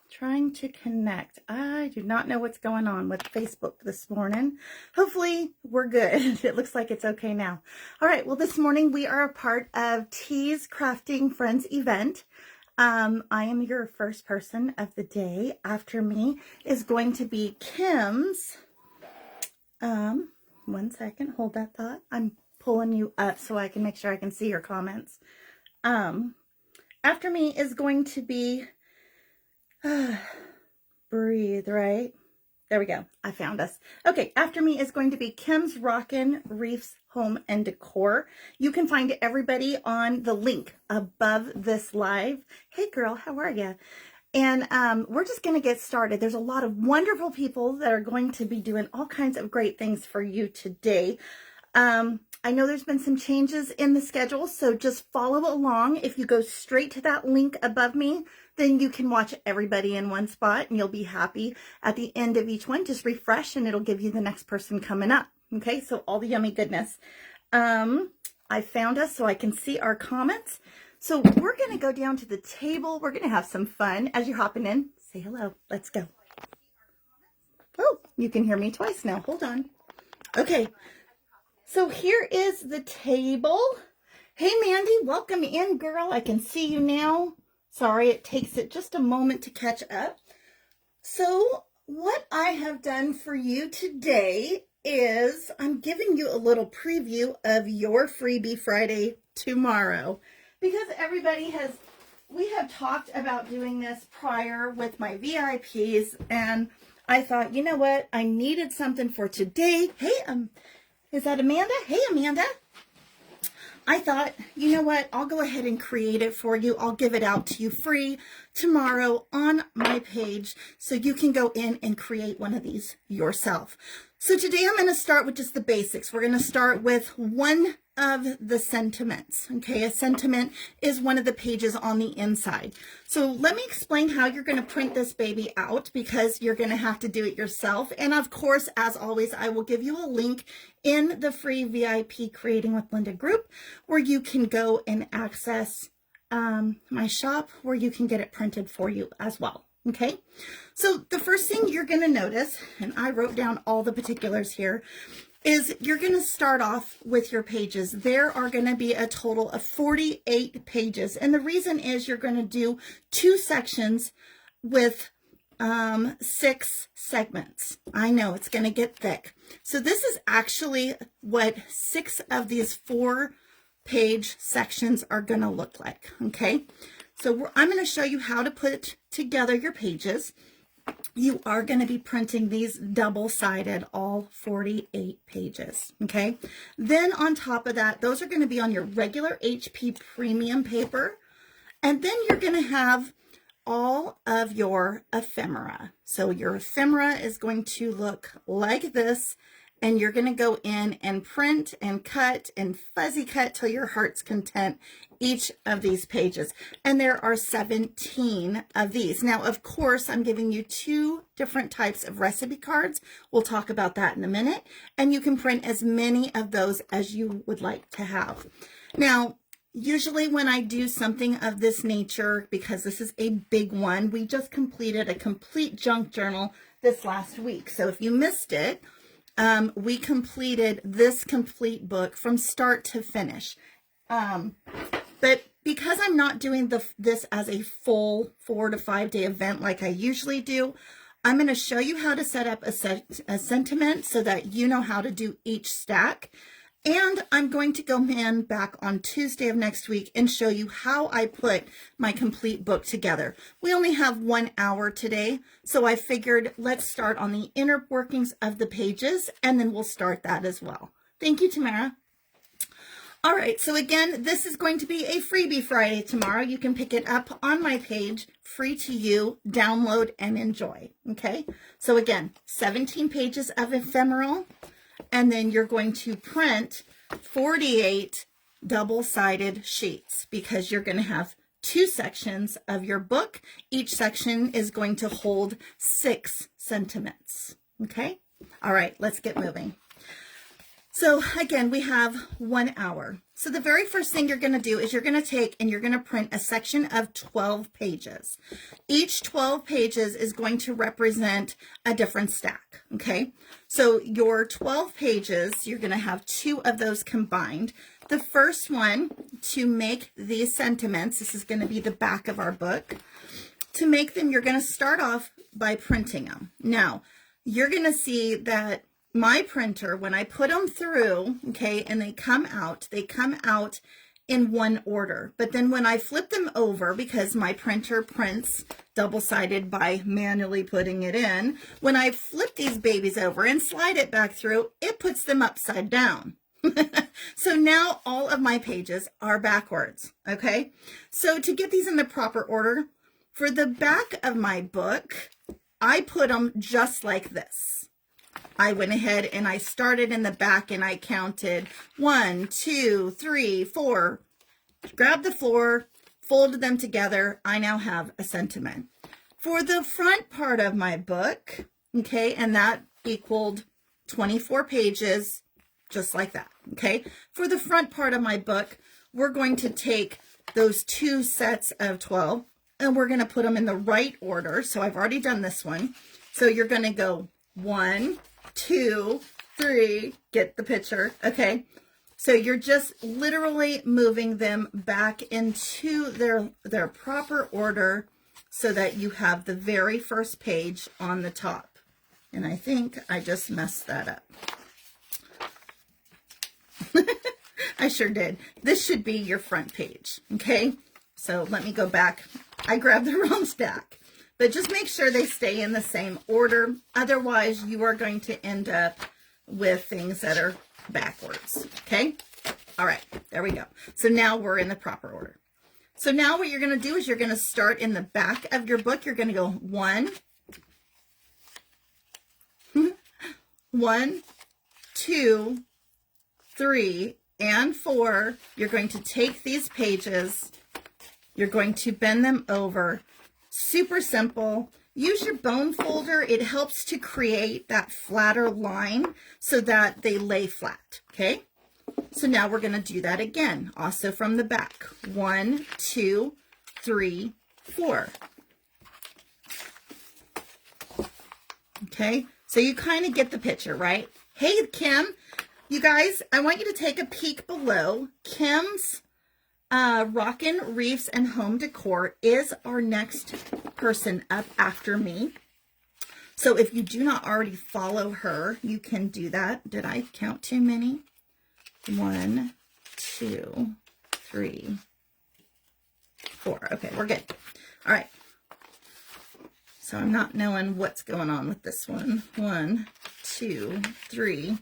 Trying to connect. I do not know what's going on with Facebook this morning. Hopefully we're good. It looks like it's okay now. All right. Well, this morning we are a part of T's Crafting Friends event. I am your first person of the day. After me is going to be Kim's. One second. Hold that thought. I'm pulling you up so I can make sure I can see your comments. After me is going to be breathe, right? There we go. I found us. Okay, after me is going to be Kim's Rockin' Reefs Home and Decor. You can find everybody on the link above this live. Hey girl, how are you? And we're just going to get started. There's a lot of wonderful people that are going to be doing all kinds of great things for you today. I know there's been some changes in the schedule, so just follow along. If you go straight to that link above me, then you can watch everybody in one spot and you'll be happy. At the end of each one, just refresh and it'll give you the next person coming up. Okay, so all the yummy goodness. I found us so I can see our comments. So we're going to go down to the table. We're going to have some fun. As you're hopping in, say hello. Let's go. Oh, you can hear me twice now. Hold on. Okay. So here is the table. Hey, Mandy, welcome in, girl. I can see you now. Sorry, it takes it just a moment to catch up. So what I have done for you today is I'm giving you a little preview of your Freebie Friday tomorrow. Because we have talked about doing this prior with my VIPs, and I thought, you know what? I needed something for today. Hey, is that Amanda? Hey, Amanda. I thought, you know what? I'll go ahead and create it for you. I'll give it out to you free tomorrow on my page so you can go in and create one of these yourself. So today I'm going to start with just the basics. We're going to start with one of the sentiments. Okay, a sentiment is one of the pages on the inside. So let me explain how you're going to print this baby out, because you're going to have to do it yourself. And of course, as always, I will give you a link in the free VIP Creating with Linda group where you can go and access my shop where you can get it printed for you as well. Okay, so the first thing you're going to notice, and I wrote down all the particulars here, is you're going to start off with your pages. There are going to be a total of 48 pages. And the reason is you're going to do 2 sections with 6 segments. I know it's going to get thick. So this is actually what 6 of these 4-page sections are going to look like. Okay, so I'm going to show you how to put together your pages. You are going to be printing these double-sided, all 48 pages, okay? Then on top of that, those are going to be on your regular HP premium paper, and then you're going to have all of your ephemera. So your ephemera is going to look like this, and you're going to go in and print and cut and fuzzy cut till your heart's content each of these pages. And there are 17 of these. Now, of course, I'm giving you 2 different types of recipe cards. We'll talk about that in a minute. And you can print as many of those as you would like to have. Now, usually when I do something of this nature, because this is a big one, we just completed a complete junk journal this last week. So if you missed it, we completed this complete book from start to finish. But because I'm not doing this as a full 4 to 5 day event like I usually do, I'm going to show you how to set up a sentiment so that you know how to do each stack. And I'm going to go back on Tuesday of next week and show you how I put my complete book together. We only have 1 hour today, so I figured let's start on the inner workings of the pages, and then we'll start that as well. Thank you, Tamara. All right, so again, this is going to be a Freebie Friday tomorrow. You can pick it up on my page, free to you, download and enjoy, okay? So again, 17 pages of ephemeral, and then you're going to print 48 double-sided sheets because you're going to have 2 sections of your book. Each section is going to hold 6 sentiments, okay? All right, let's get moving. So again, we have 1 hour. So the very first thing you're going to do is you're going to take and you're going to print a section of 12 pages. Each 12 pages is going to represent a different stack, okay? So your 12 pages, you're going to have 2 of those combined. The first one, to make these sentiments, this is going to be the back of our book. To make them, you're going to start off by printing them. Now, you're going to see that my printer, when I put them through, okay, and they come out in one order. But then when I flip them over, because my printer prints double-sided by manually putting it in, when I flip these babies over and slide it back through, it puts them upside down. So now all of my pages are backwards, okay? So to get these in the proper order, for the back of my book, I put them just like this. I went ahead and I started in the back and I counted 1, 2, 3, 4, grabbed the 4, folded them together. I now have a sentiment. For the front part of my book, okay, and that equaled 24 pages, just like that, okay? For the front part of my book, we're going to take those 2 sets of 12 and we're going to put them in the right order. So I've already done this one. So you're going to go 1, 2, 3, get the picture, okay? So you're just literally moving them back into their proper order so that you have the very first page on the top. And I think I just messed that up. I sure did. This should be your front page, okay? So let me go back. I grabbed the wrong stack. But just make sure they stay in the same order. Otherwise, you are going to end up with things that are backwards, okay? All right, there we go. So now we're in the proper order. So now what you're going to do is you're going to start in the back of your book. You're going to go 1, 1, 2, 3, and 4. You're going to take these pages. You're going to bend them over. Super simple. Use your bone folder. It helps to create that flatter line so that they lay flat, okay? So now we're going to do that again, also from the back. 1, 2, 3, 4. Okay, so you kind of get the picture, right? Hey, Kim, you guys, I want you to take a peek below. Kim's Rockin' Reefs and Home Decor is our next person up after me. So if you do not already follow her, you can do that. Did I count too many? 1, 2, 3, 4. Okay, we're good. All right. So I'm not knowing what's going on with this one. 1, 2, 3.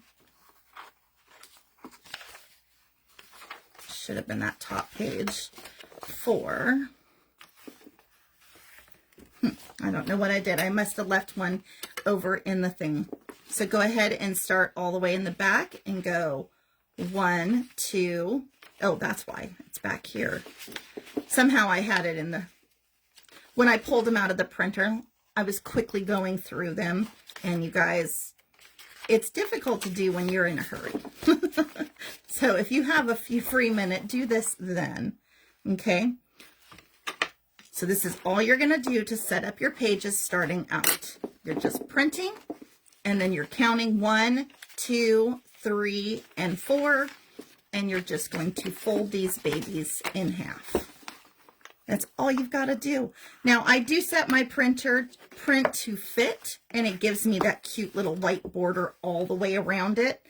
Should have been that top page. 4. I don't know what I did. I must have left one over in the thing. So go ahead and start all the way in the back and go 1, 2. Oh, that's why it's back here. Somehow I had it in the, when I pulled them out of the printer, I was quickly going through them. And you guys, it's difficult to do when you're in a hurry. So if you have a few free minutes, do this then, okay? So this is all you're going to do to set up your pages starting out. You're just printing, and then you're counting 1, 2, 3, and 4, and you're just going to fold these babies in half. That's all you've got to do. Now, I do set my print to fit, and it gives me that cute little white border all the way around it.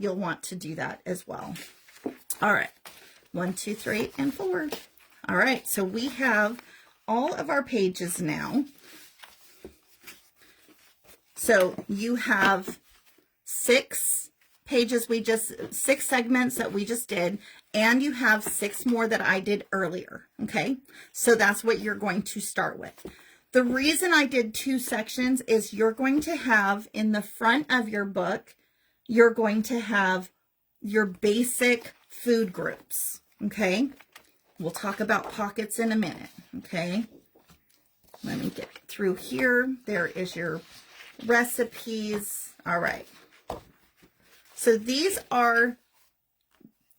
You'll want to do that as well. All right, 1, 2, 3, and 4. All right, so we have all of our pages now. So you have 6 pages, 6 segments that we just did, and you have 6 more that I did earlier, okay? So that's what you're going to start with. The reason I did 2 sections is you're going to have in the front of your book, you're going to have your basic food groups, okay? We'll talk about pockets in a minute, okay? Let me get through here. There is your recipes. All right. So these are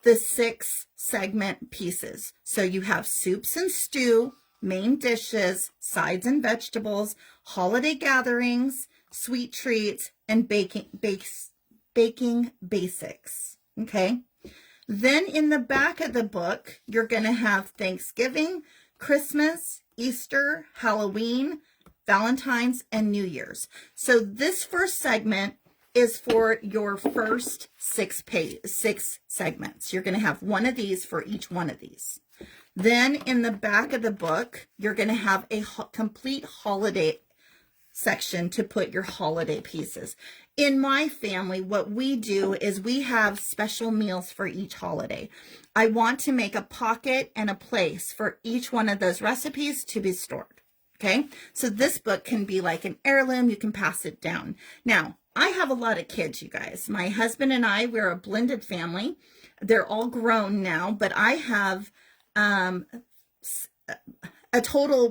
the 6 segment pieces. So you have soups and stew, main dishes, sides and vegetables, holiday gatherings, sweet treats, and baking basics. Okay. Then in the back of the book, you're going to have Thanksgiving, Christmas, Easter, Halloween, Valentine's, and New Year's. So this first segment is for your first 6 segments. You're going to have one of these for each one of these. Then in the back of the book, you're going to have a complete holiday section to put your holiday pieces. In my family, what we do is we have special meals for each holiday. I want to make a pocket and a place for each one of those recipes to be stored. Okay, so this book can be like an heirloom. You can pass it down. Now, I have a lot of kids, you guys. My husband and I, we're a blended family. They're all grown now, but I have we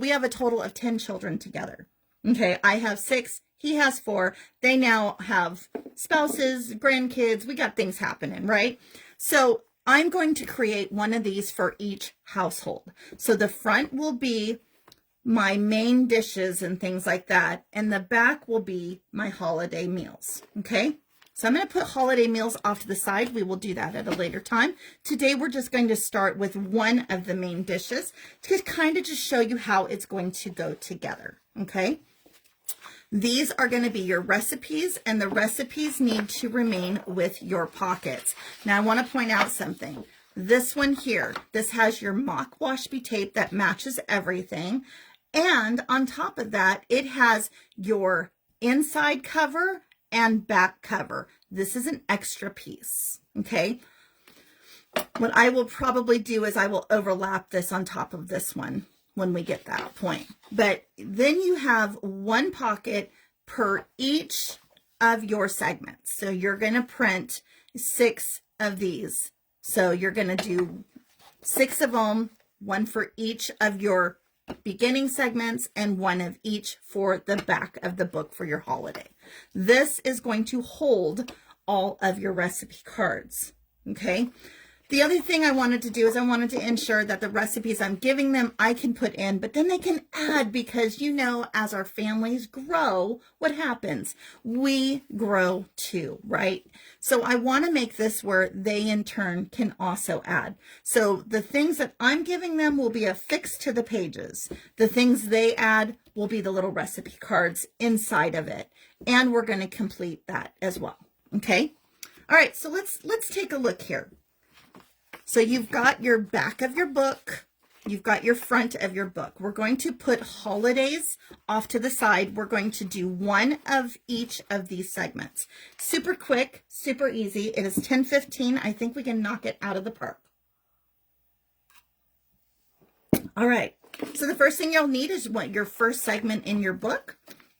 have a total of 10 children together. Okay, I have 6, he has 4. They now have spouses, grandkids. We got things happening, right? So I'm going to create one of these for each household. So the front will be my main dishes and things like that, and the back will be my holiday meals. Okay, so I'm going to put holiday meals off to the side. We will do that at a later time. Today we're just going to start with one of the main dishes to kind of just show you how it's going to go together. Okay, these are going to be your recipes, and the recipes need to remain with your pockets. Now I want to point out something. This one here, this has your mock washi tape that matches everything. And on top of that, it has your inside cover and back cover. This is an extra piece, okay? What I will probably do is I will overlap this on top of this one when we get that point. But then you have one pocket per each of your segments. So you're going to print 6 of these. So you're going to do 6 of them, one for each of your beginning segments and one of each for the back of the book for your holiday. This is going to hold all of your recipe cards. Okay. The other thing I wanted to do is I wanted to ensure that the recipes I'm giving them, I can put in, but then they can add, because you know, as our families grow, what happens? We grow too, right? So I want to make this where they in turn can also add. So the things that I'm giving them will be affixed to the pages. The things they add will be the little recipe cards inside of it. And we're going to complete that as well. Okay. All right. So let's take a look here. So you've got your back of your book, you've got your front of your book. We're going to put holidays off to the side. We're going to do one of each of these segments. Super quick, super easy. It is 10:15. I think we can knock it out of the park. All right. So the first thing you'll need is your first segment in your book.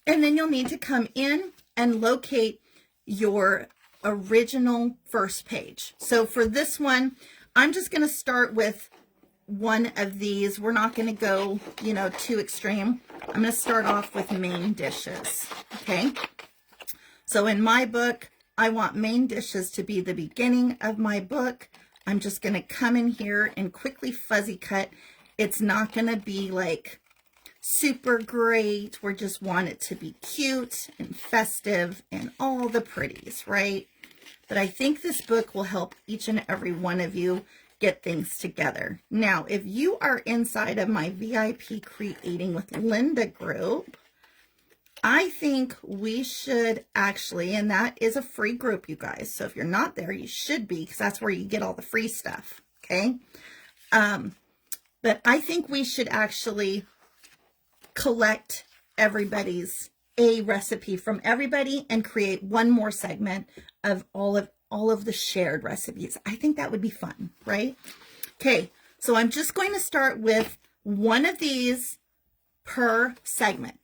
And then you'll need to come in and locate your original first page. So for this one, I'm just going to start with one of these. We're not going to go, you know, too extreme. I'm going to start off with main dishes. Okay. So in my book, I want main dishes to be the beginning of my book. I'm just going to come in here and quickly fuzzy cut. It's not going to be like super great. We just want it to be cute and festive and all the pretties, right? But I think this book will help each and every one of you get things together. Now, if you are inside of my VIP Creating with Linda group, I think we should actually, and that is a free group, you guys. So if you're not there, you should be, because that's where you get all the free stuff. Okay. But I think we should actually collect everybody's a recipe from everybody and create one more segment of all of the shared recipes. I think that would be fun, right? Okay, so I'm just going to start with one of these per segment.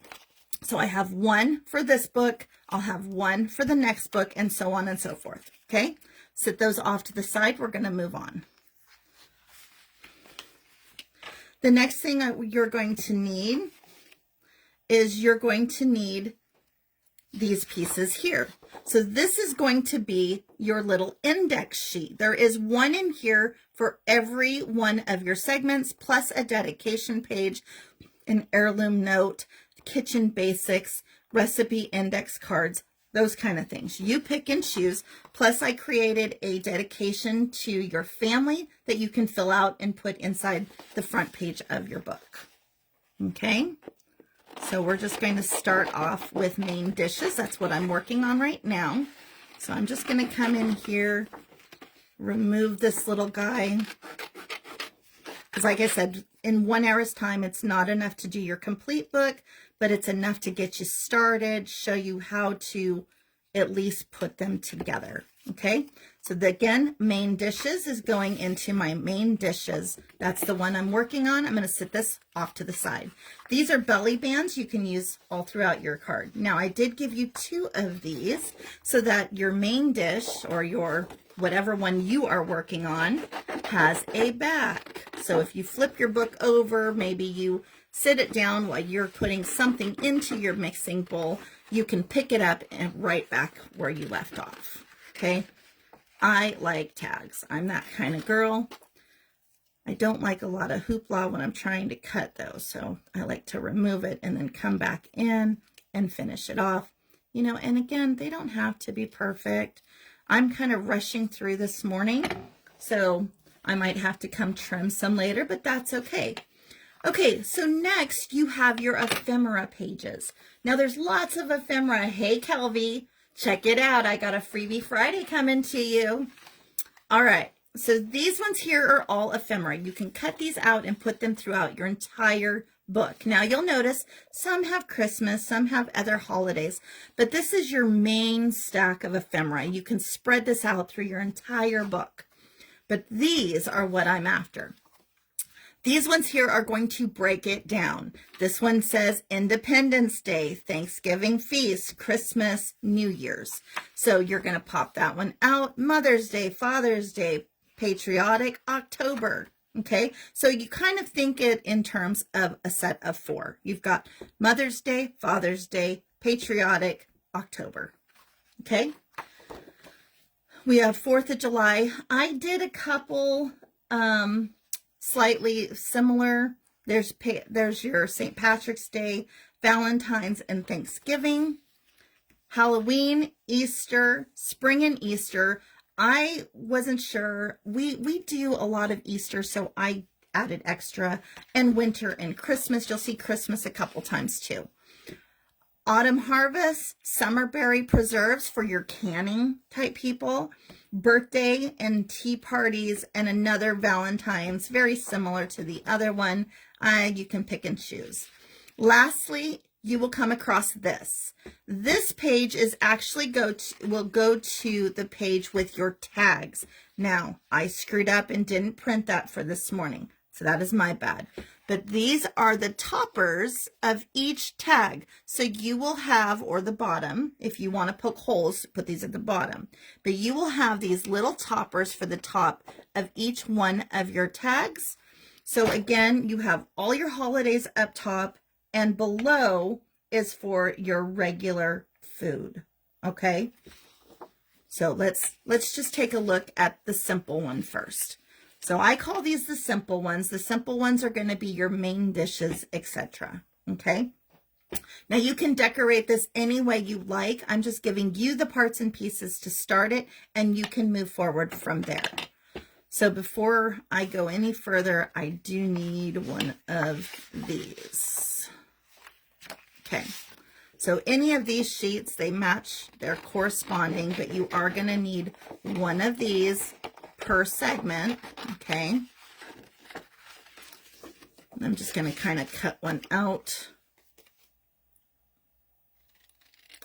So I have one for this book, I'll have one for the next book, and so on and so forth. Okay, set those off to the side. We're going to move on. The next thing you're going to need is these pieces here. So this is going to be your little index sheet. There is one in here for every one of your segments, plus a dedication page, an heirloom note, kitchen basics, recipe index cards, those kind of things. You pick and choose. Plus I created a dedication to your family that you can fill out and put inside the front page of your book. Okay, so we're just going to start off with main dishes. That's what I'm working on right now. So I'm just going to come in here, remove this little guy. Because like I said, in 1 hour's time, it's not enough to do your complete book, but it's enough to get you started, show you how to at least put them together. Okay, so again, main dishes is going into my main dishes. That's the one I'm working on. I'm going to set this off to the side. These are belly bands you can use all throughout your card. Now, I did give you 2 of these so that your main dish or your whatever one you are working on has a back. So if you flip your book over, maybe you sit it down while you're putting something into your mixing bowl, you can pick it up and right back where you left off. Okay, I like tags. I'm that kind of girl. I don't like a lot of hoopla when I'm trying to cut those, so I like to remove it and then come back in and finish it off. You know, and again, they don't have to be perfect. I'm kind of rushing through this morning, so I might have to come trim some later, but that's okay. Okay, so next you have your ephemera pages. Now there's lots of ephemera. Hey, Kelvy, check it out. I got a freebie Friday coming to you. All right, so these ones here are all ephemera. You can cut these out and put them throughout your entire book. Now you'll notice some have Christmas, some have other holidays, but this is your main stack of ephemera. You can spread this out through your entire book, but these are what I'm after. These ones here are going to break it down. This one says Independence Day, Thanksgiving feast, Christmas, New Year's. So you're going to pop that one out. Mother's Day, Father's Day, Patriotic, October. Okay, so you kind of think it in terms of a set of 4. You've got Mother's Day, Father's Day, Patriotic, October. Okay, we have 4th of July. I did a couple slightly similar. There's your St. Patrick's Day, Valentine's, and Thanksgiving, Halloween, Easter, spring and Easter. I wasn't sure. We do a lot of Easter, so I added extra, and winter and Christmas. You'll see Christmas a couple times too. Autumn harvest, summer berry preserves for your canning type people, birthday and tea parties, and another Valentine's, very similar to the other one. You can pick and choose. Lastly, you will come across this. This page is actually will go to the page with your tags. Now, I screwed up and didn't print that for this morning, so that is my bad. But these are the toppers of each tag. So you will have, or the bottom, if you want to poke holes, put these at the bottom. But you will have these little toppers for the top of each one of your tags. So again, you have all your holidays up top, and below is for your regular food. Okay? So let's just take a look at the simple one first. So I call these the simple ones. The simple ones are going to be your main dishes, etc. Okay? Now you can decorate this any way you like. I'm just giving you the parts and pieces to start it, and you can move forward from there. So before I go any further, I do need one of these. Okay. So any of these sheets, they match, they're corresponding, but you are going to need one of these per segment, okay? I'm just going to kind of cut one out.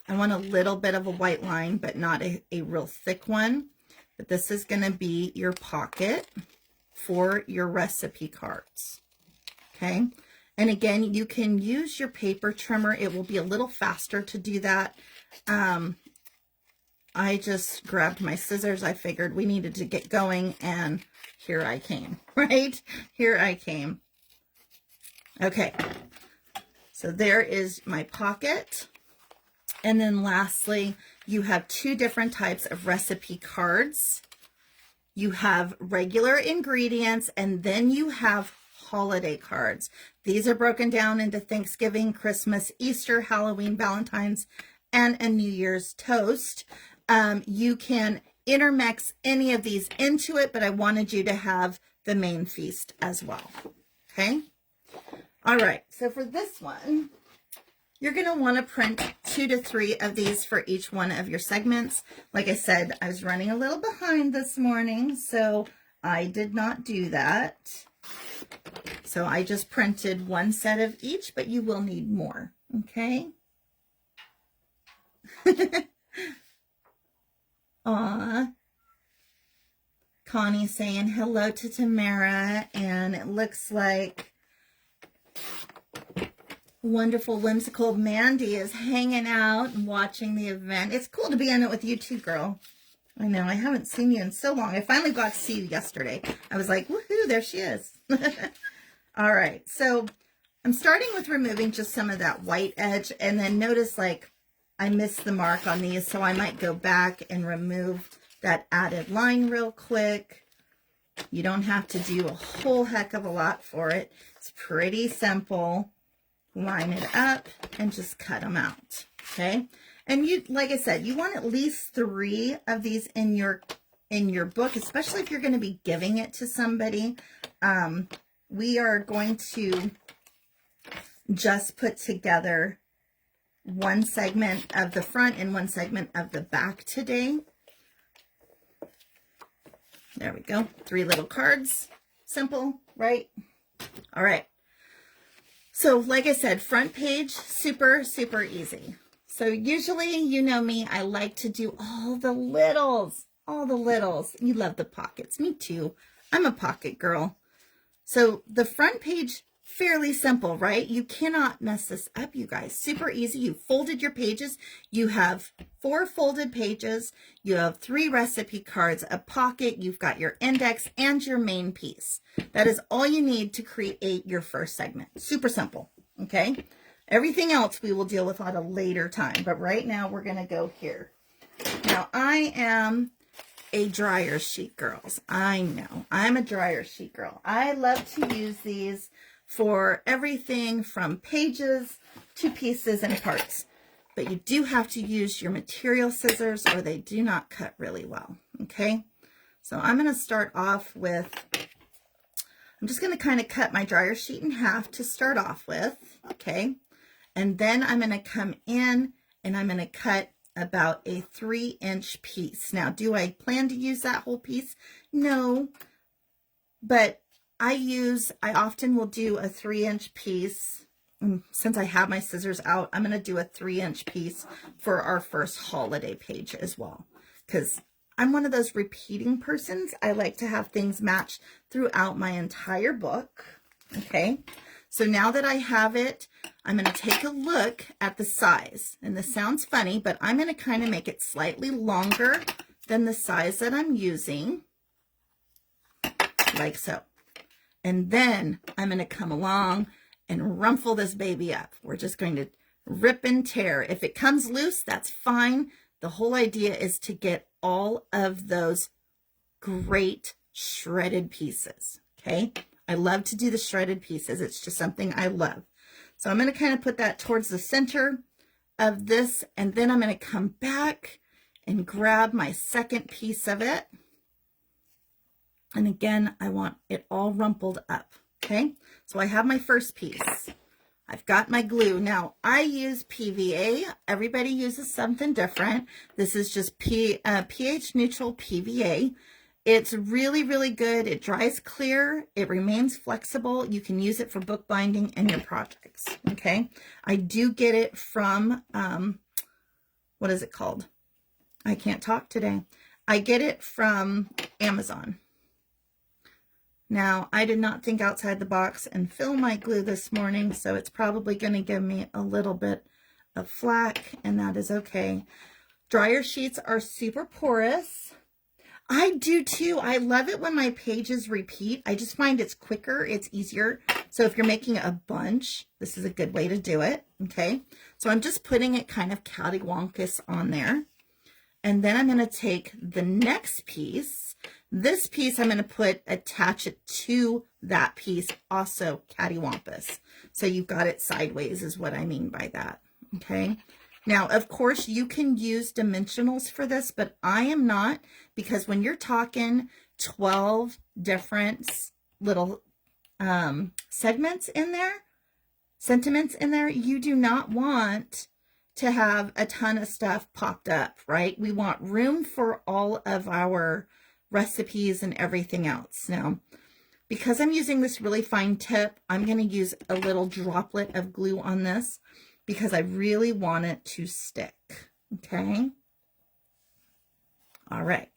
I want a little bit of a white line, but not a real thick one. But this is going to be your pocket for your recipe cards, okay? And again, you can use your paper trimmer. It will be a little faster to do that. I just grabbed my scissors. I figured we needed to get going, and here I came, right? Here I came. Okay, so there is my pocket. And then lastly, you have two different types of recipe cards. You have regular ingredients, and then you have holiday cards. These are broken down into Thanksgiving, Christmas, Easter, Halloween, Valentine's, and a New Year's toast. You can intermix any of these into it, but I wanted you to have the main feast as well. Okay? All right, so for this one, you're going to want to print 2 to 3 of these for each one of your segments. Like I said, I was running a little behind this morning, so I did not do that. So I just printed 1 set of each, but you will need more, okay? Aw. Connie saying hello to Tamara, and it looks like wonderful, whimsical Mandy is hanging out and watching the event. It's cool to be in it with you too, girl. I know, I haven't seen you in so long. I finally got to see you yesterday. I was like, woohoo, there she is. All right, so I'm starting with removing just some of that white edge, and then notice like I missed the mark on these, so I might go back and remove that added line real quick. You don't have to do a whole heck of a lot for it. It's pretty simple. Line it up and just cut them out, okay? And you, like I said, you want at least 3 of these in your book, especially if you're going to be giving it to somebody. We are going to just put together 1 segment of the front and 1 segment of the back today. There we go. 3 little cards. Simple, right? All right. So like I said, front page, super, super easy. So usually, you know me, I like to do all the littles, all the littles. You love the pockets. Me too. I'm a pocket girl. So the front page, fairly simple, right? You cannot mess this up, you guys. Super easy. You folded your pages. You have 4 folded pages. You have 3 recipe cards, a pocket. You've got your index and your main piece. That is all you need to create your first segment. Super simple, okay? Everything else we will deal with at a later time, but right now we're going to go here. Now, I am a dryer sheet, girls. I know. I'm a dryer sheet girl. I love to use these for everything from pages to pieces and parts. But you do have to use your material scissors or they do not cut really well, okay? So I'm going to start off with, I'm just going to kind of cut my dryer sheet in half to start off with, okay? And then I'm going to come in and I'm going to cut about a 3-inch piece. Now, do I plan to use that whole piece? No, but I often will do a 3-inch piece. Since I have my scissors out, I'm going to do a 3-inch piece for our first holiday page as well. Because I'm one of those repeating persons. I like to have things match throughout my entire book. Okay. So now that I have it, I'm going to take a look at the size. And this sounds funny, but I'm going to kind of make it slightly longer than the size that I'm using. Like so. And then I'm going to come along and rumple this baby up. We're just going to rip and tear. If it comes loose, that's fine. The whole idea is to get all of those great shredded pieces, okay? I love to do the shredded pieces. It's just something I love. So I'm going to kind of put that towards the center of this, and then I'm going to come back and grab my second piece of it. And again, I want it all rumpled up, okay? So I have my first piece. I've got my glue. Now, I use PVA. Everybody uses something different. This is just pH neutral PVA. It's really, really good. It dries clear. It remains flexible. You can use it for bookbinding and your projects, okay? I do get it from, what is it called? I can't talk today. I get it from Amazon. Now, I did not think outside the box and fill my glue this morning, so it's probably going to give me a little bit of flack, and that is okay. Dryer sheets are super porous. I do too. I love it when my pages repeat. I just find it's quicker. It's easier So if you're making a bunch, this is a good way to do it, okay? So I'm just putting it kind of cattywampus on there. And then I'm going to take the next piece. This piece I'm going to attach it to that piece, also cattywampus. So you've got it sideways is what I mean by that, okay? Now, of course, you can use dimensionals for this, but I am not, because when you're talking 12 different little segments in there, sentiments in there, you do not want to have a ton of stuff popped up, right? We want room for all of our recipes and everything else. Now, because I'm using this really fine tip, I'm going to use a little droplet of glue on this because I really want it to stick, okay? All right,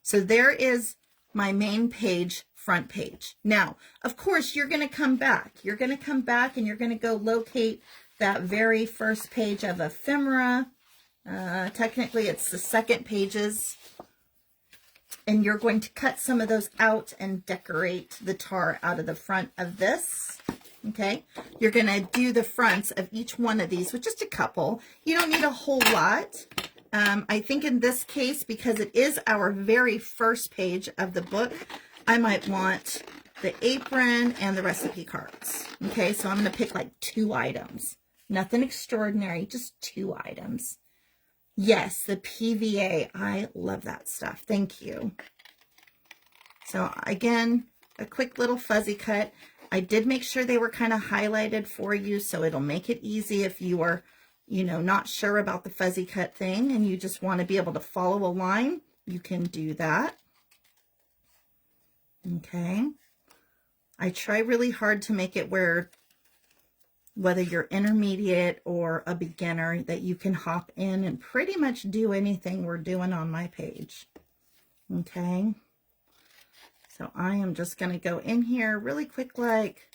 so there is my main page, front page. Now, of course, you're going to come back. You're going to come back and you're going to go locate that very first page of ephemera. Technically, it's the second pages. And you're going to cut some of those out and decorate the tar out of the front of this. Okay, you're going to do the fronts of each one of these with just a couple. You don't need a whole lot. I think in this case, because it is our very first page of the book, I might want the apron and the recipe cards. Okay, so I'm going to pick like 2 items. Nothing extraordinary, just 2 items. Yes, the PVA. I love that stuff. Thank you. So again, a quick little fuzzy cut. I did make sure they were kind of highlighted for you, so it'll make it easy if you are, you know, not sure about the fuzzy cut thing and you just want to be able to follow a line, you can do that. Okay. I try really hard to make it where, whether you're intermediate or a beginner, that you can hop in and pretty much do anything we're doing on my page. Okay. So I am just going to go in here really quick, like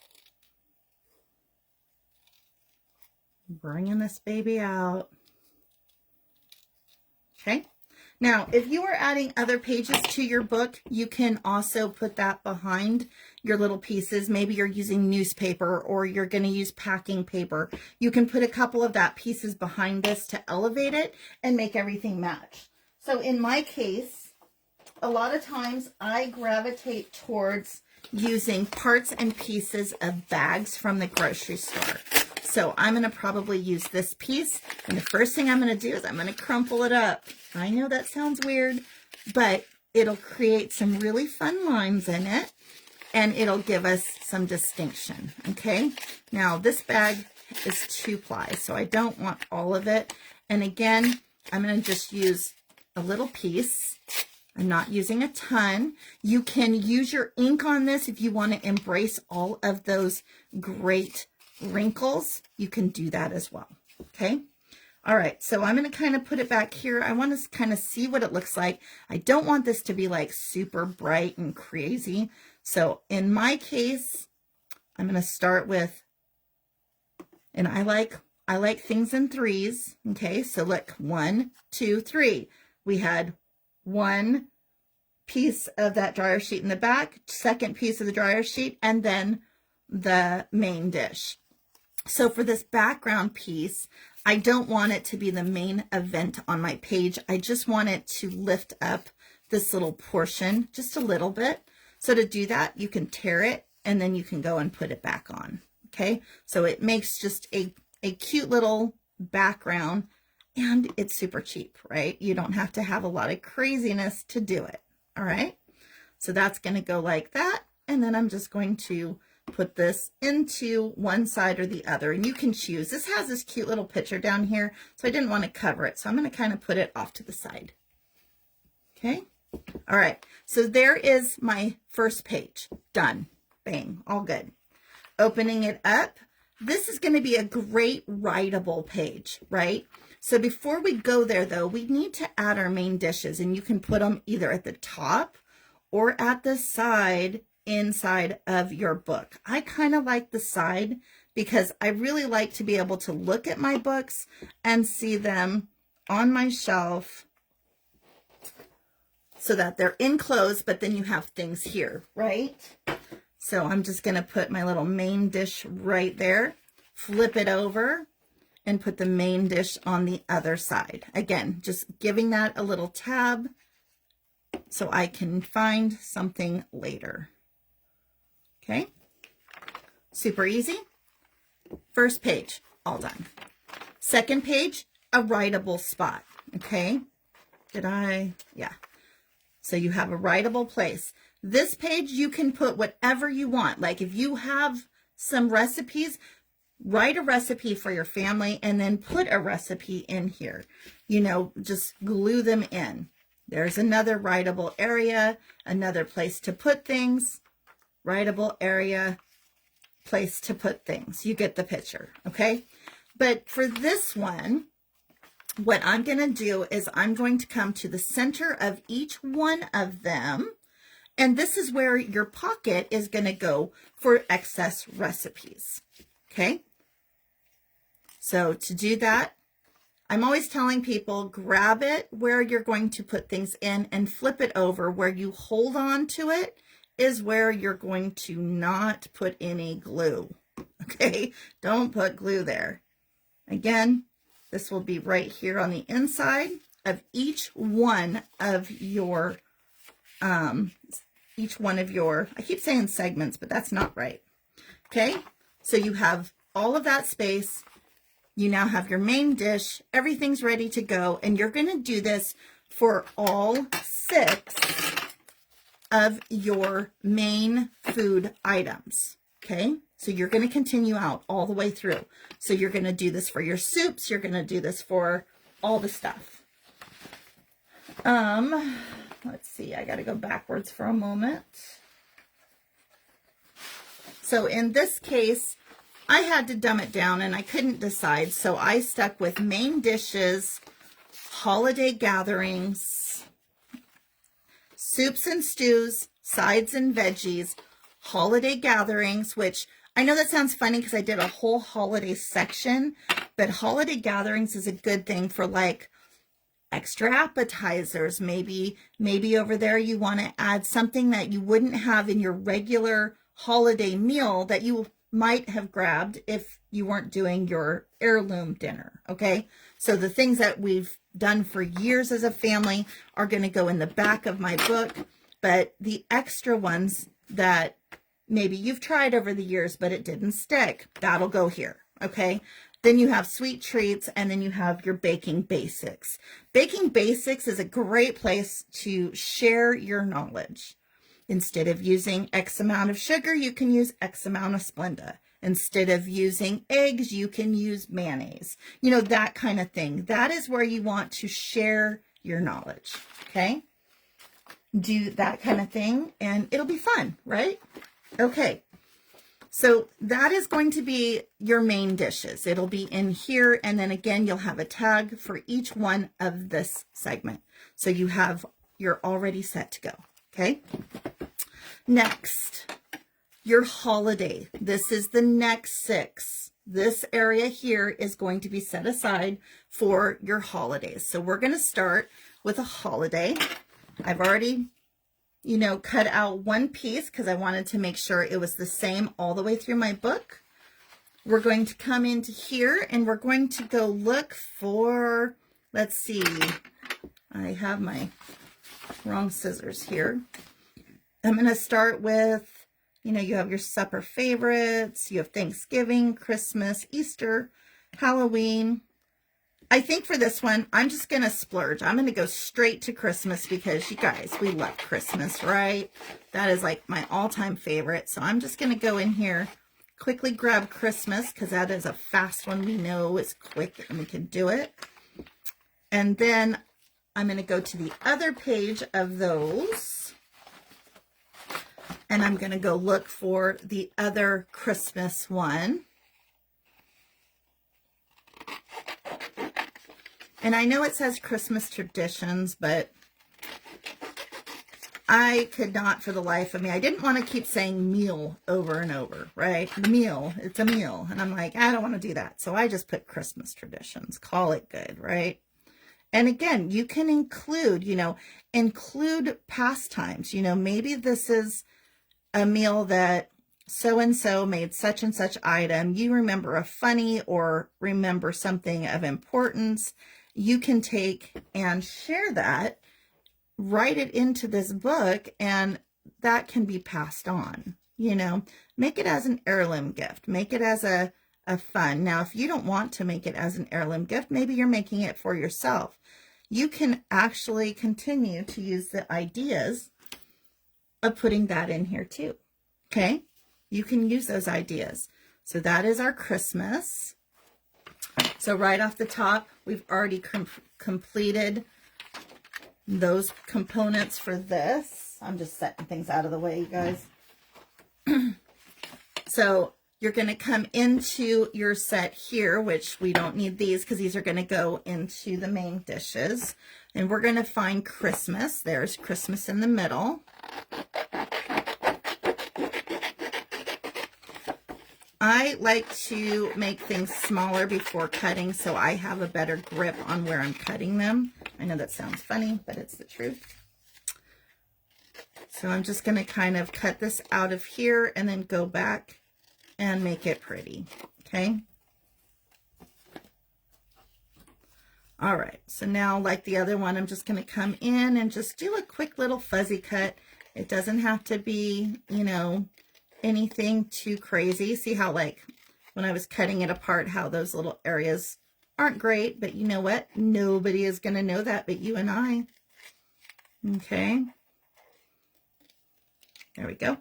bringing this baby out. Okay. Now, if you are adding other pages to your book, you can also put that behind your little pieces. Maybe you're using newspaper or you're going to use packing paper. You can put a couple of that pieces behind this to elevate it and make everything match. So in my case, a lot of times I gravitate towards using parts and pieces of bags from the grocery store. So I'm going to probably use this piece, and the first thing I'm going to do is I'm going to crumple it up. I know that sounds weird, but it'll create some really fun lines in it, and it'll give us some distinction, okay? Now, this bag is 2-ply, so I don't want all of it. And again, I'm going to just use a little piece. I'm not using a ton. You can use your ink on this if you want to embrace all of those great wrinkles. You can do that as well. Okay. All right. So I'm going to kind of put it back here. I want to kind of see what it looks like. I don't want this to be like super bright and crazy. So in my case, I'm going to start with, and I like things in 3s. Okay. So look, 1, 2, 3. We had 1 piece of that dryer sheet in the back, 2nd piece of the dryer sheet, and then the main dish. So for this background piece, I don't want it to be the main event on my page. I just want it to lift up this little portion just a little bit. So to do that, you can tear it and then you can go and put it back on. Okay, so it makes just a cute little background, and it's super cheap, right? You don't have to have a lot of craziness to do it. All right, so that's going to go like that, and then I'm just going to put this into one side or the other, and you can choose. This has this cute little picture down here, so I didn't want to cover it, so I'm going to kind of put it off to the side. Okay, all right, so there is my first page. Done. Bang, all good. Opening it up, this is going to be a great writable page, right? So before we go there, though, we need to add our main dishes, and you can put them either at the top or at the side inside of your book. I kind of like the side because I really like to be able to look at my books and see them on my shelf so that they're enclosed, but then you have things here, right? So I'm just going to put my little main dish right there, flip it over, and put the main dish on the other side. Again, just giving that a little tab so I can find something later. Okay, super easy. First page, all done. Second page, a writable spot. Okay, yeah. So you have a writable place. This page, you can put whatever you want. Like if you have some recipes, write a recipe for your family and then put a recipe in here. You know, just glue them in. There's another writable area, another place to put things, writable area, place to put things. You get the picture, okay? But for this one, what I'm going to do is I'm going to come to the center of each one of them. And this is where your pocket is going to go for excess recipes. Okay. So to do that, I'm always telling people, grab it where you're going to put things in and flip it over. Where you hold on to it is where you're going to not put any glue. Okay. Don't put glue there. Again, this will be right here on the inside of each one of your, I keep saying segments, but that's not right. Okay, so you have all of that space. You now have your main dish. Everything's ready to go. And you're going to do this for all 6 of your main food items. Okay, so you're going to continue out all the way through. So you're going to do this for your soups. You're going to do this for all the stuff. Let's see, I got to go backwards for a moment. So in this case, I had to dumb it down and I couldn't decide. So I stuck with main dishes, holiday gatherings, soups and stews, sides and veggies, holiday gatherings, which I know that sounds funny because I did a whole holiday section, but holiday gatherings is a good thing for like extra appetizers. Maybe over there you want to add something that you wouldn't have in your regular holiday meal that you might have grabbed if you weren't doing your heirloom dinner. Okay, so the things that we've done for years as a family are going to go in the back of my book, but the extra ones that maybe you've tried over the years but it didn't stick, that'll go here. Okay, then you have sweet treats, and then you have your baking basics. Baking basics is a great place to share your knowledge. Instead of using X amount of sugar, you can use X amount of Splenda. Instead of using eggs, you can use mayonnaise. You know, that kind of thing. That is where you want to share your knowledge. Okay? Do that kind of thing, and it'll be fun, right? Okay. So that is going to be your main dishes. It'll be in here, and then again, you'll have a tag for each one of this segment. So you're already set to go. Okay. Next, your holiday. This is the next 6. This area here is going to be set aside for your holidays. So we're going to start with a holiday. I've already, cut out one piece because I wanted to make sure it was the same all the way through my book. We're going to come into here and we're going to go look for, let's see, I have my wrong scissors here. I'm going to start with, you have your supper favorites, you have Thanksgiving, Christmas, Easter, Halloween. I think for this one, I'm just going to splurge. I'm going to go straight to Christmas because you guys, we love Christmas, right? That is like my all-time favorite. So I'm just going to go in here, quickly grab Christmas because that is a fast one. We know it's quick and we can do it. And then I'm going to go to the other page of those. And I'm going to go look for the other Christmas one. And I know it says Christmas traditions, but I could not for the life of me. I didn't want to keep saying meal over and over, right? The meal, it's a meal. And I'm like, I don't want to do that. So I just put Christmas traditions, call it good, right? And again, you can include, include pastimes. Maybe this is a meal that so-and-so made such and such item, you remember a funny or remember something of importance, you can take and share that, write it into this book, and that can be passed on. You know, make it as an heirloom gift, make it as a fun. Now, if you don't want to make it as an heirloom gift, maybe you're making it for yourself. You can actually continue to use the ideas of putting that in here too. Okay, you can use those ideas. So that is our Christmas. So right off the top, we've already completed those components for this. I'm just setting things out of the way, you guys. So you're going to come into your set here, which we don't need these because these are going to go into the main dishes. And we're going to find Christmas. There's Christmas in the middle. I like to make things smaller before cutting so I have a better grip on where I'm cutting them. I know that sounds funny, but it's the truth. So I'm just going to kind of cut this out of here and then go back and make it pretty. Okay. All right. So now, like the other one, I'm just going to come in and just do a quick little fuzzy cut. It doesn't have to be, you know, anything too crazy. See how, like, when I was cutting it apart, how those little areas aren't great, but you know what? Nobody is going to know that but you and I. Okay. There we go.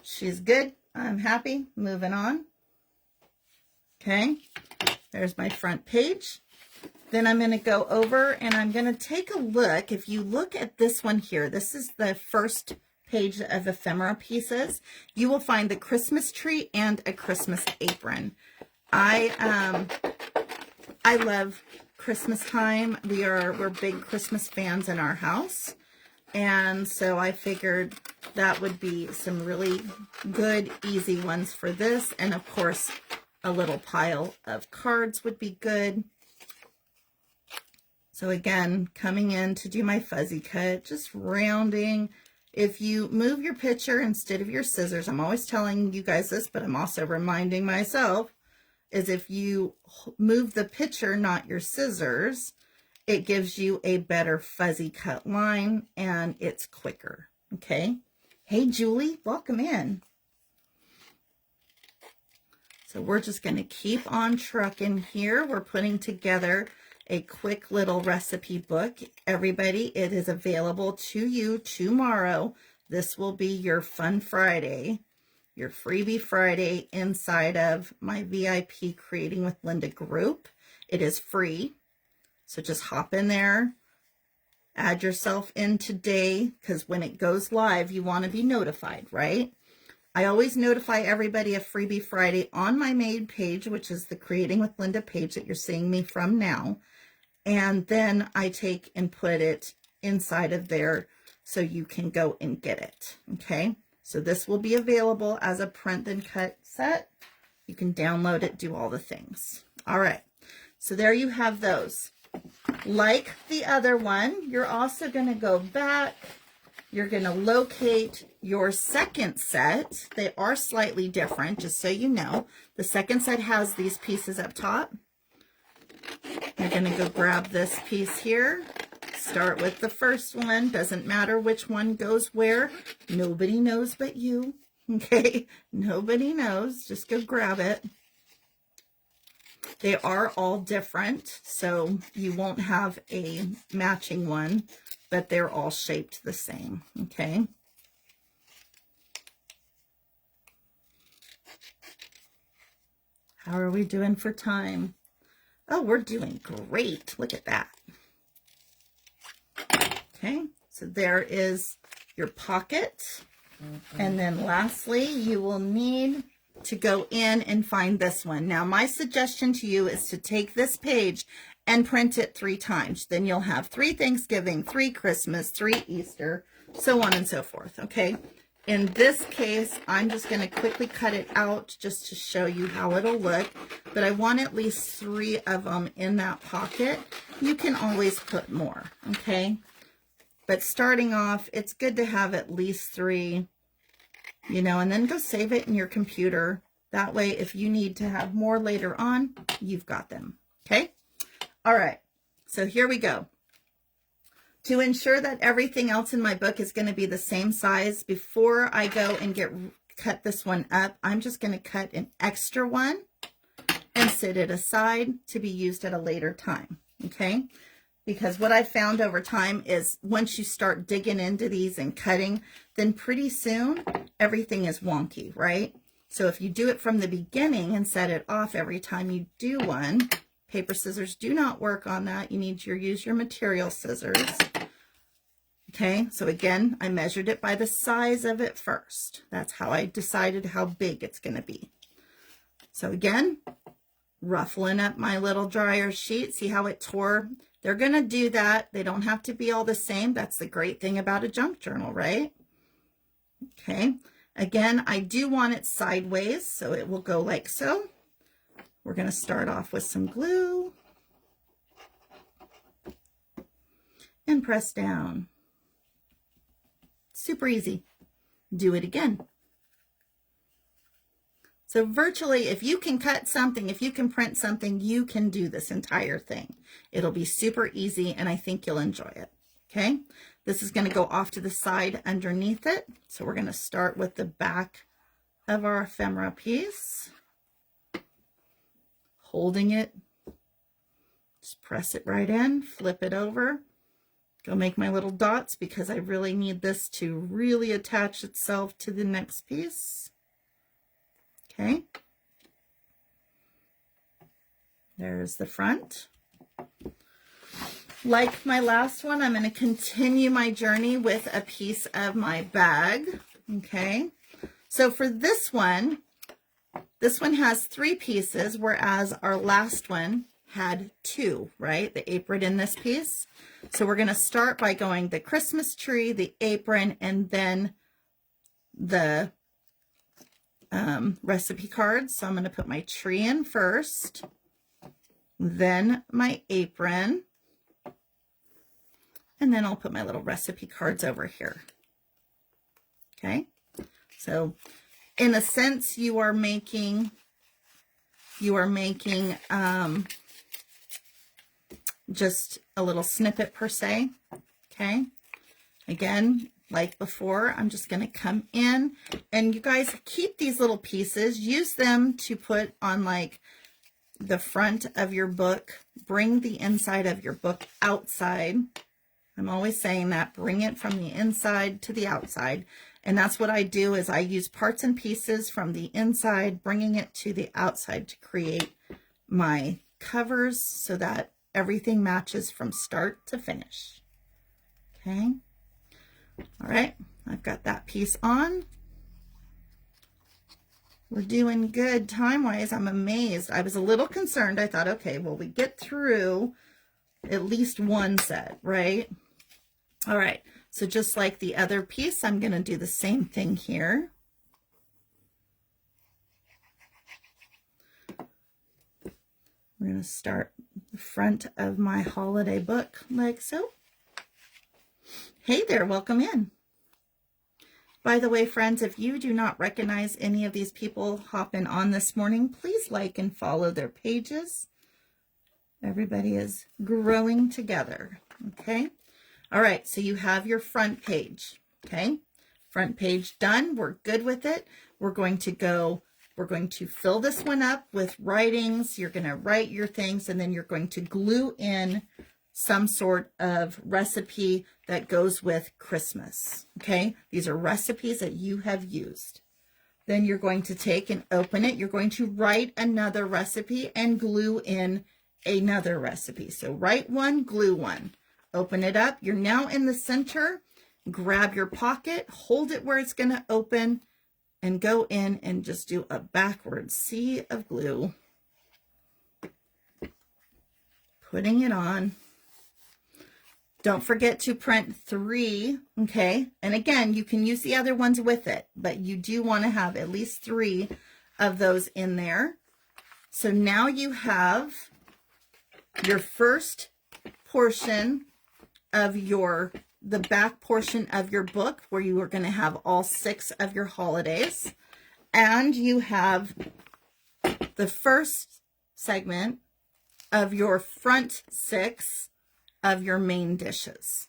She's good. I'm happy. Moving on. Okay. There's my front page. Then I'm going to go over and I'm going to take a look. If you look at this one here, this is the first page of ephemera pieces. You will find the Christmas tree and a Christmas apron. I love Christmas time. We're big Christmas fans in our house. And so I figured that would be some really good, easy ones for this. And of course, a little pile of cards would be good. So again, coming in to do my fuzzy cut, just rounding. If you move your picture instead of your scissors, I'm always telling you guys this, but I'm also reminding myself, is if you move the picture, not your scissors, it gives you a better fuzzy cut line and it's quicker. Okay. Hey, Julie, welcome in. So we're just going to keep on trucking here. We're putting together a quick little recipe book. Everybody, it is available to you tomorrow. This will be your Fun Friday, your Freebie Friday inside of my VIP Creating with Linda group. It is free. So just hop in there, add yourself in today, because when it goes live, you want to be notified, right? I always notify everybody of Freebie Friday on my main page, which is the Creating with Linda page that you're seeing me from now. And then I take and put it inside of there so you can go and get it. Okay. So this will be available as a print and cut set. You can download it, do all the things. All right. So there you have those. Like the other one, you're also going to go back. You're going to locate your second set. They are slightly different, just so you know. The second set has these pieces up top. You're going to go grab this piece here. Start with the first one. Doesn't matter which one goes where. Nobody knows but you. Okay? Nobody knows. Just go grab it. They are all different, so you won't have a matching one, but they're all shaped the same. Okay? How are we doing for time? Oh, we're doing great. Look at that. Okay, so there is your pocket. And then lastly, you will need to go in and find this one. Now, my suggestion to you is to take this page and print it 3 times. Then you'll have 3 Thanksgiving, 3 Christmas, 3 Easter, so on and so forth, okay? In this case, I'm just going to quickly cut it out just to show you how it'll look. But I want at least 3 of them in that pocket. You can always put more, okay? But starting off, it's good to have at least 3. you know, and then go save it in your computer. That way, if you need to have more later on, you've got them. Okay. All right. So here we go. To ensure that everything else in my book is going to be the same size, before I go and cut this one up, I'm just going to cut an extra one and set it aside to be used at a later time. Okay. Because what I've found over time is once you start digging into these and cutting, then pretty soon everything is wonky, right? So if you do it from the beginning and set it off every time you do one, paper scissors do not work on that. You need to use your material scissors. Okay, so again, I measured it by the size of it first. That's how I decided how big it's going to be. So again, ruffling up my little dryer sheet. See how it tore? They're going to do that. They don't have to be all the same. That's the great thing about a junk journal, right? Okay, again, I do want it sideways, so it will go like so. We're going to start off with some glue and press down. Super easy. Do it again. So virtually, if you can cut something, if you can print something, you can do this entire thing. It'll be super easy, and I think you'll enjoy it. Okay, this is going to go off to the side underneath it. So we're going to start with the back of our ephemera piece. Holding it, just press it right in, flip it over. Go make my little dots because I really need this to really attach itself to the next piece. Okay. There's the front. Like my last one, I'm going to continue my journey with a piece of my bag. Okay. So for this one has 3 pieces, whereas our last one had 2, right? The apron in this piece. So we're going to start by going the Christmas tree, the apron, and then the recipe cards. So I'm going to put my tree in first, then my apron, and then I'll put my little recipe cards over here. Okay. So in a sense, you are making just a little snippet per se. Okay. Again, like before, I'm just going to come in, and you guys keep these little pieces, use them to put on like the front of your book. Bring the inside of your book outside. I'm always saying that, bring it from the inside to the outside. And that's what I do, is I use parts and pieces from the inside, bringing it to the outside to create my covers so that everything matches from start to finish. Okay. All right. I've got that piece on. We're doing good time-wise. I'm amazed. I was a little concerned. I thought, okay, well, we get through at least one set, right? All right. So just like the other piece, I'm going to do the same thing here. We're going to start the front of my holiday book like so. Hey there, welcome in. By the way, friends, if you do not recognize any of these people hopping on this morning, please like and follow their pages. Everybody is growing together, okay? All right, so you have your front page, okay? Front page done, we're good with it. We're going to fill this one up with writings. You're going to write your things, and then you're going to glue in some sort of recipe that goes with Christmas, okay? These are recipes that you have used. Then you're going to take and open it. You're going to write another recipe and glue in another recipe. So write one, glue one. Open it up. You're now in the center. Grab your pocket, hold it where it's going to open, and go in and just do a backward sea of glue. Putting it on. Don't forget to print 3, okay? And again, you can use the other ones with it, but you do want to have at least 3 of those in there. So now you have your first portion of your the back portion of your book where you are going to have all 6 of your holidays. And you have the first segment of your front 6 of your main dishes.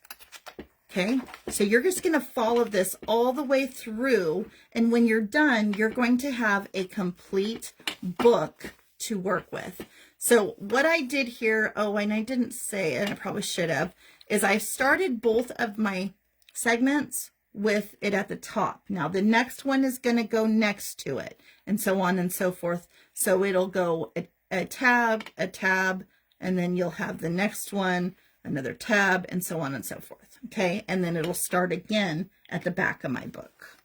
Okay, so you're just going to follow this all the way through, and when you're done, you're going to have a complete book to work with. So what I did here, oh, and I didn't say it, and I probably should have, is I started both of my segments with it at the top. Now the next one is going to go next to it, and so on and so forth. So it'll go a tab, and then you'll have the next one, another tab, and so on and so forth. Okay, and then it'll start again at the back of my book.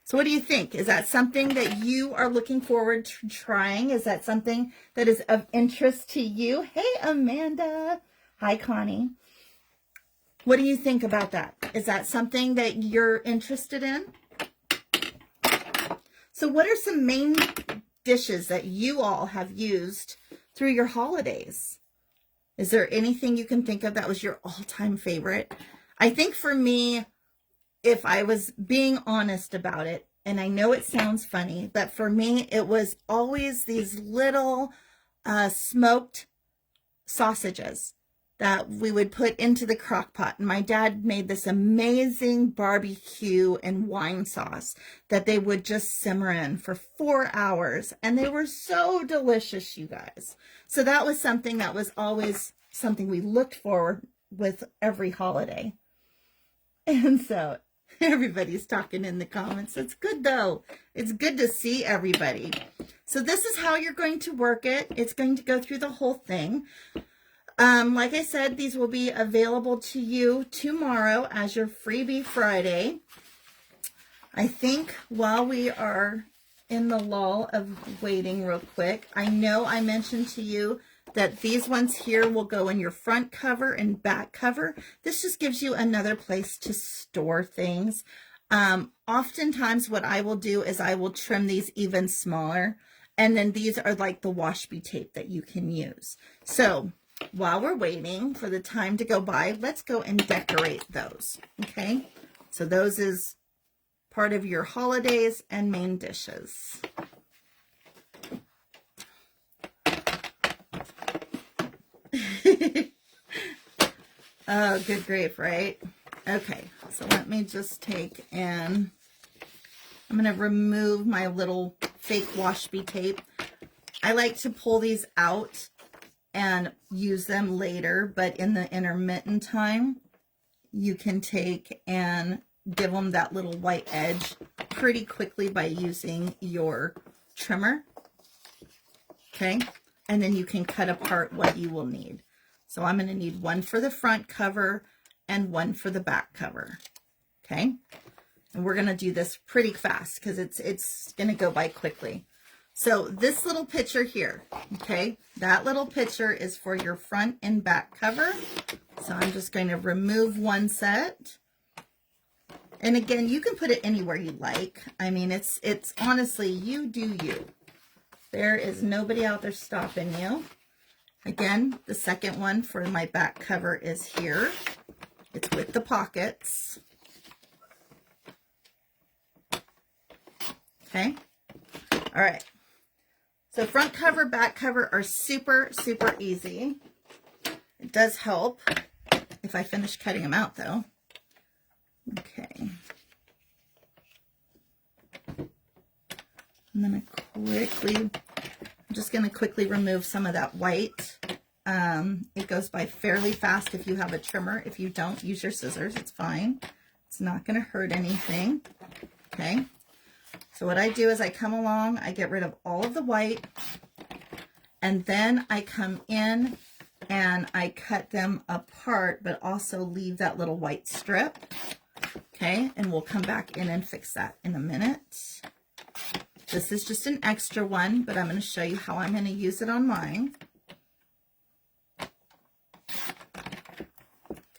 So what do you think? Is that something that you are looking forward to trying? Is that something that is of interest to you? Hey, Amanda. Hi, Connie. What do you think about that? Is that something that you're interested in? So what are some main dishes that you all have used through your holidays? Is there anything you can think of that was your all-time favorite? I think for me, if I was being honest about it, and I know it sounds funny, but for me, it was always these little smoked sausages that we would put into the crock pot. And my dad made this amazing barbecue and wine sauce that they would just simmer in for 4 hours. And they were so delicious, you guys. So that was something that was always something we looked forward with every holiday. And so everybody's talking in the comments. It's good though. It's good to see everybody. So this is how you're going to work it. It's going to go through the whole thing. Like I said, these will be available to you tomorrow as your freebie Friday. I think while we are in the lull of waiting real quick, I know I mentioned to you that these ones here will go in your front cover and back cover. This just gives you another place to store things. Oftentimes what I will do is I will trim these even smaller, and then these are like the washi tape that you can use. So while we're waiting for the time to go by, let's go and decorate those. Okay, so those is part of your holidays and main dishes. Oh, good grief, right? Okay, so let me just take and I'm going to remove my little fake washi tape. I like to pull these out and use them later, but in the intermittent time, you can take and give them that little white edge pretty quickly by using your trimmer. Okay, and then you can cut apart what you will need. So I'm going to need one for the front cover and one for the back cover. Okay, and we're going to do this pretty fast because it's going to go by quickly. So this little picture here, okay, that little picture is for your front and back cover. So I'm just going to remove one set. And again, you can put it anywhere you like. I mean, it's honestly, you do you. There is nobody out there stopping you. Again, the second one for my back cover is here. It's with the pockets. Okay. All right. So front cover, back cover are super, super easy. It does help if I finish cutting them out though. Okay. I'm just going to quickly remove some of that white. It goes by fairly fast if you have a trimmer. If you don't, use your scissors. It's fine. It's not going to hurt anything. Okay. So what I do is I come along, I get rid of all of the white, and then I come in and I cut them apart, but also leave that little white strip. Okay, and we'll come back in and fix that in a minute. This is just an extra one, but I'm going to show you how I'm going to use it on mine.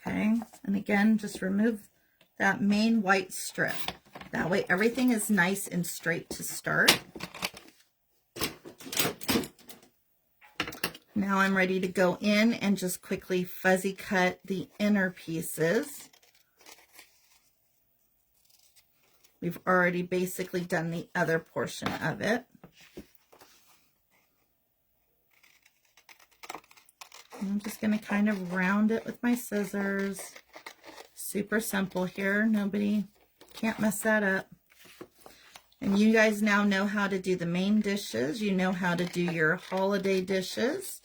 Okay, and again, just remove that main white strip. That way everything is nice and straight to start. Now I'm ready to go in and just quickly fuzzy cut the inner pieces We've already basically done the other portion of it. And I'm just going to kind of round it with my scissors. Super simple here. Nobody can't mess that up. And you guys now know how to do the main dishes. You know how to do your holiday dishes.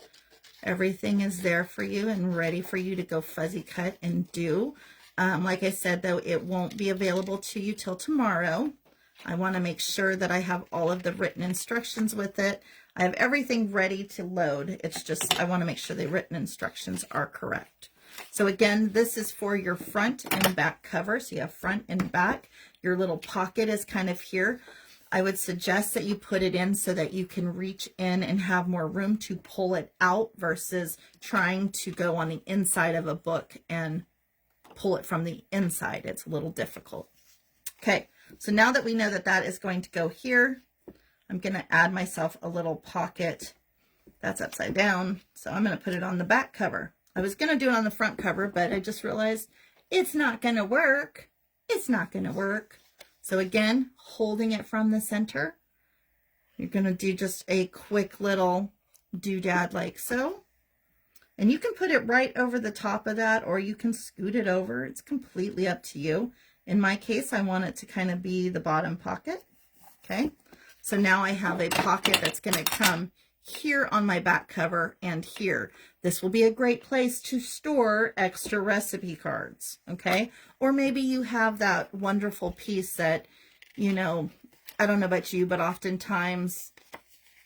Everything is there for you and ready for you to go fuzzy cut and do. Like I said, though, it won't be available to you till tomorrow. I want to make sure that I have all of the written instructions with it. I have everything ready to load. It's just I want to make sure the written instructions are correct. So again, this is for your front and back cover. So you have front and back. Your little pocket is kind of here. I would suggest that you put it in so that you can reach in and have more room to pull it out versus trying to go on the inside of a book and pull it from the inside. It's a little difficult. Okay, so now that we know that that is going to go here, I'm going to add myself a little pocket. That's upside down, so I'm going to put it on the back cover. I was going to do it on the front cover, but I just realized it's not going to work. It's not going to work. So again, holding it from the center, you're going to do just a quick little doodad like so. And you can put it right over the top of that, or you can scoot it over. It's completely up to you. In my case, I want it to kind of be the bottom pocket. Okay, so now I have a pocket that's going to come here on my back cover and here. This will be a great place to store extra recipe cards, okay? Or maybe you have that wonderful piece that, you know, I don't know about you, but oftentimes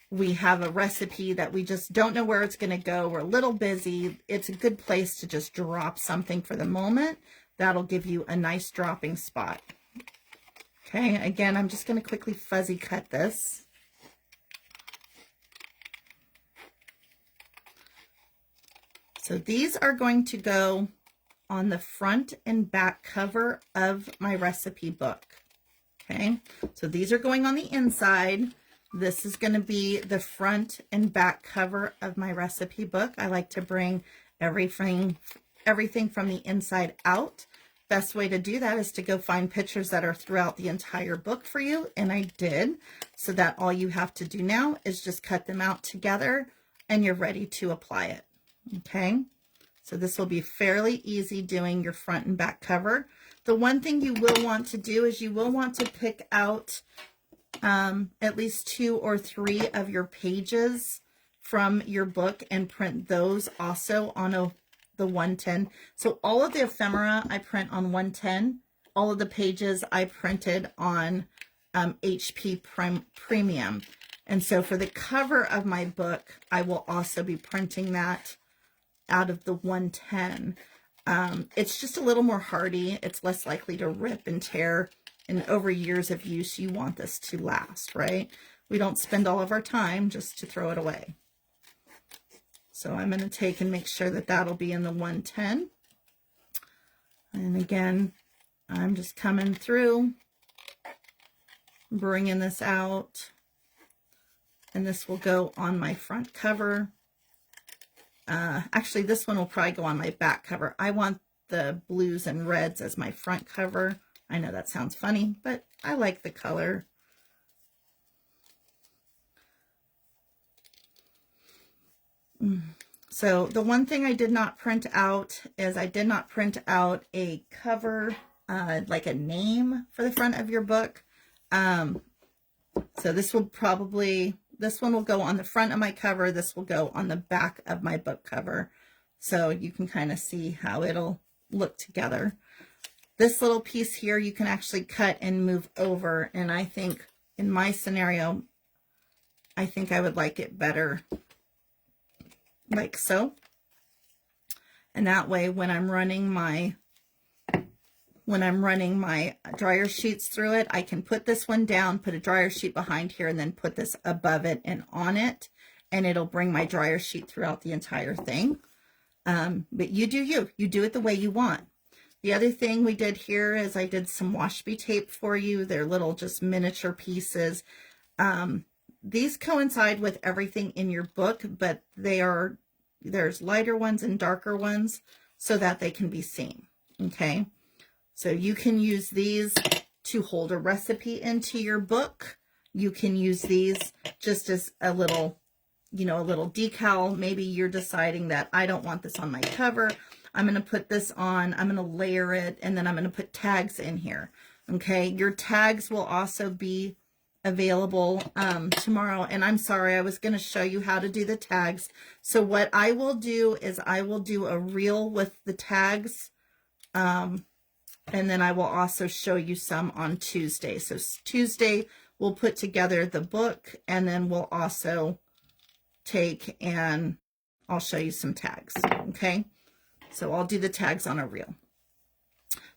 we have a recipe that we just don't know where it's going to go. We're a little busy. It's a good place to just drop something for the moment. That'll give you a nice dropping spot. Okay, again, I'm just going to quickly fuzzy cut this. So these are going to go on the front and back cover of my recipe book. Okay, so these are going on the inside. This is going to be the front and back cover of my recipe book. I like to bring everything from the inside out. Best way to do that is to go find pictures that are throughout the entire book for you, and I did, so that all you have to do now is just cut them out together and you're ready to apply it. Okay, so this will be fairly easy doing your front and back cover. The one thing you will want to do is you will want to pick out at least 2 or 3 of your pages from your book and print those also on the 110. So all of the ephemera I print on 110. All of the pages I printed on HP Premium. And so for the cover of my book, I will also be printing that out of the 110. It's just a little more hardy. It's less likely to rip and tear. And over years of use, you want this to last, right? We don't spend all of our time just to throw it away. So I'm going to take and make sure that that'll be in the 110. And again, I'm just coming through, bringing this out. And this will go on my front cover. Actually, this one will probably go on my back cover. I want the blues and reds as my front cover. I know that sounds funny, but I like the color. So the one thing I did not print out is I did not print out a cover, like a name for the front of your book. So this will this one will go on the front of my cover. This will go on the back of my book cover. So you can kind of see how it'll look together. This little piece here, you can actually cut and move over. And I think in my scenario, I think I would like it better like so. And that way, when I'm running my dryer sheets through it, I can put this one down, put a dryer sheet behind here, and then put this above it and on it, and it'll bring my dryer sheet throughout the entire thing. But you do it the way you want. The other thing we did here is I did some washi tape for you. They're little just miniature pieces. These coincide with everything in your book, but there's lighter ones and darker ones so that they can be seen. Okay. So you can use these to hold a recipe into your book. You can use these just as a little, you know, a little decal. Maybe you're deciding that I don't want this on my cover. I'm going to put this on, I'm going to layer it, and then I'm going to put tags in here. Okay, your tags will also be available tomorrow. And I'm sorry, I was going to show you how to do the tags. So what I will do is I will do a reel with the tags. And then I will also show you some on Tuesday. So Tuesday, we'll put together the book, and then we'll also take and I'll show you some tags. Okay, so I'll do the tags on a reel.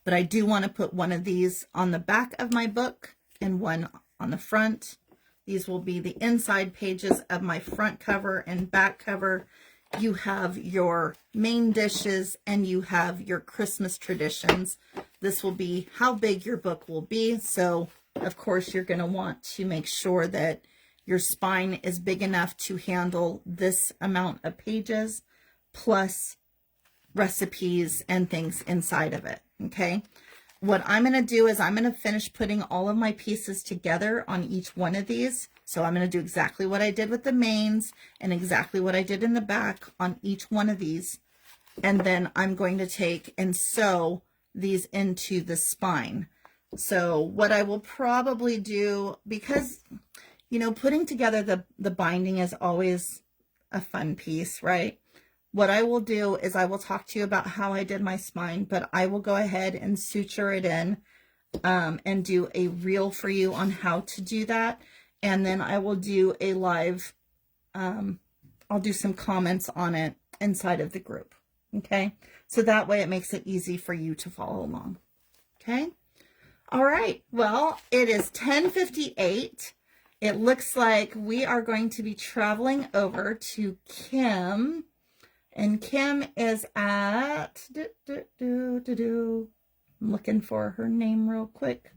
But I do want to put one of these on the back of my book and one on the front. These will be the inside pages of my front cover and back cover. You have your main dishes and you have your Christmas traditions. This will be how big your book will be. So of course you're going to want to make sure that your spine is big enough to handle this amount of pages plus recipes and things inside of it. Okay. What I'm going to do is I'm going to finish putting all of my pieces together on each one of these. So I'm going to do exactly what I did with the mains and exactly what I did in the back on each one of these. And then I'm going to take and sew these into the spine. So what I will probably do, because, you know, putting together the binding is always a fun piece, right? What I will do is I will talk to you about how I did my spine, but I will go ahead and suture it in and do a reel for you on how to do that. And then I will do a live, I'll do some comments on it inside of the group. Okay. So that way it makes it easy for you to follow along. Okay. All right. Well, it is 10:58. It looks like we are going to be traveling over to Kim. And Kim is at, I'm looking for her name real quick.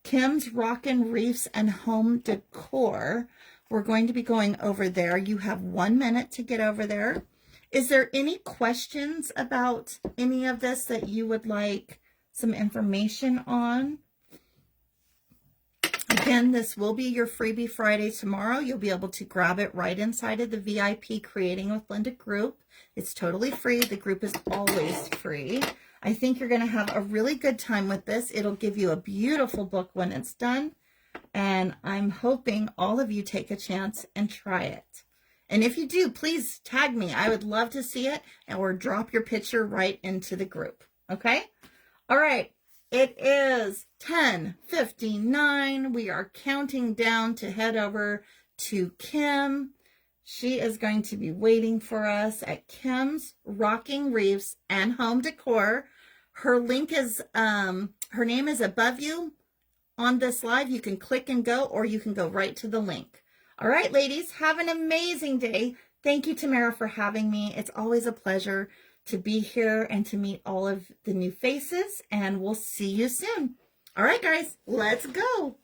Kim's Rockin' Reefs and Home Decor. We're going to be going over there. You have 1 minute to get over there. Is there any questions about any of this that you would like some information on? Again, this will be your freebie Friday tomorrow. You'll be able to grab it right inside of the VIP Creating with Linda group. It's totally free. The group is always free. I think you're going to have a really good time with this. It'll give you a beautiful book when it's done. And I'm hoping all of you take a chance and try it. And if you do, please tag me. I would love to see it, or drop your picture right into the group. Okay? All right. It is 10:59. We are counting down to head over to Kim. She is going to be waiting for us at Kim's Rocking Reefs and Home Decor. Her link is, her name is above you on this live. You can click and go, or you can go right to the link. All right, ladies, have an amazing day. Thank you, Tamara, for having me. It's always a pleasure to be here and to meet all of the new faces, and we'll see you soon. All right, guys, let's go.